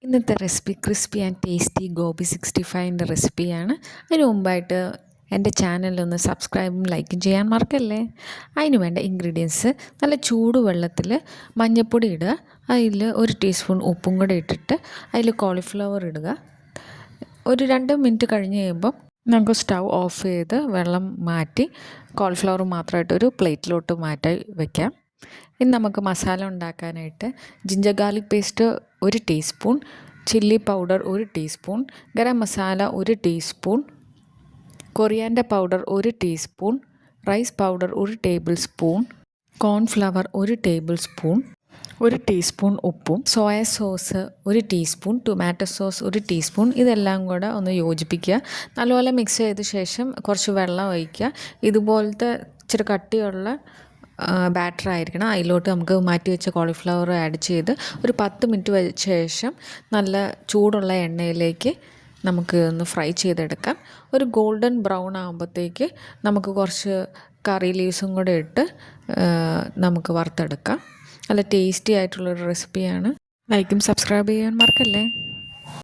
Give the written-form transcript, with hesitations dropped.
ഇന്നത്തെ recipe crispy and tasty gobi 65ൻ്റെ റെസിപ്പിയാണ്. അതിന് മുമ്പായിട്ട് എൻ്റെ ചാനലൊന്ന് സബ്സ്ക്രൈബും ലൈക്കും ചെയ്യാൻ മറക്കല്ലേ. അതിന് വേണ്ട ഇൻഗ്രീഡിയൻസ്: നല്ല ചൂടുവെള്ളത്തിൽ മഞ്ഞൾപ്പൊടി ഇടുക, അതിൽ 1 ടീസ്പൂൺ ഉപ്പും കൂടെ ഇട്ടിട്ട് അതിൽ കോളിഫ്ലവർ ഇടുക. ഒരു 2 മിനിറ്റ് കഴിഞ്ഞ് കഴിയുമ്പം നമുക്ക് സ്റ്റൗ ഓഫ് ചെയ്ത് വെള്ളം മാറ്റി കോളിഫ്ലവർ മാത്രമായിട്ട് ഒരു പ്ലേറ്റിലോട്ട് മാറ്റി വയ്ക്കാം. ഇനി നമുക്ക് മസാല ഉണ്ടാക്കാനായിട്ട് ginger garlic paste 1 teaspoon, chilli powder 1 teaspoon, garam masala 1 teaspoon, coriander powder 1 teaspoon, rice powder 1 table spoon, cornflour 1 table spoon, 1 teaspoon ഉപ്പും, soya sauce 1 teaspoon, tomato sauce 1 teaspoon. ഇതെല്ലാം കൂടെ ഒന്ന് യോജിപ്പിക്കുക. നല്ലപോലെ മിക്സ് ചെയ്ത ശേഷം കുറച്ച് വെള്ളം ഒഴിക്കുക. ഇതുപോലത്തെ ഇച്ചിരി കട്ടിയുള്ള ബാറ്റർ ആയിരിക്കണം. അതിലോട്ട് നമുക്ക് മാറ്റി വെച്ച കോളിഫ്ലവർ ആഡ് ചെയ്ത് ഒരു 10 മിനിറ്റ് വെച്ച ശേഷം നല്ല ചൂടുള്ള എണ്ണയിലേക്ക് നമുക്ക് ഒന്ന് ഫ്രൈ ചെയ്തെടുക്കാം. ഒരു ഗോൾഡൻ ബ്രൗൺ ആകുമ്പോഴത്തേക്ക് നമുക്ക് കുറച്ച് കറി ലീവ്സും കൂടെ ഇട്ട് നമുക്ക് വറുത്തെടുക്കാം. നല്ല ടേസ്റ്റി ആയിട്ടുള്ളൊരു റെസിപ്പിയാണ്. ലൈക്കും സബ്സ്ക്രൈബ് ചെയ്യാൻ മറക്കല്ലേ.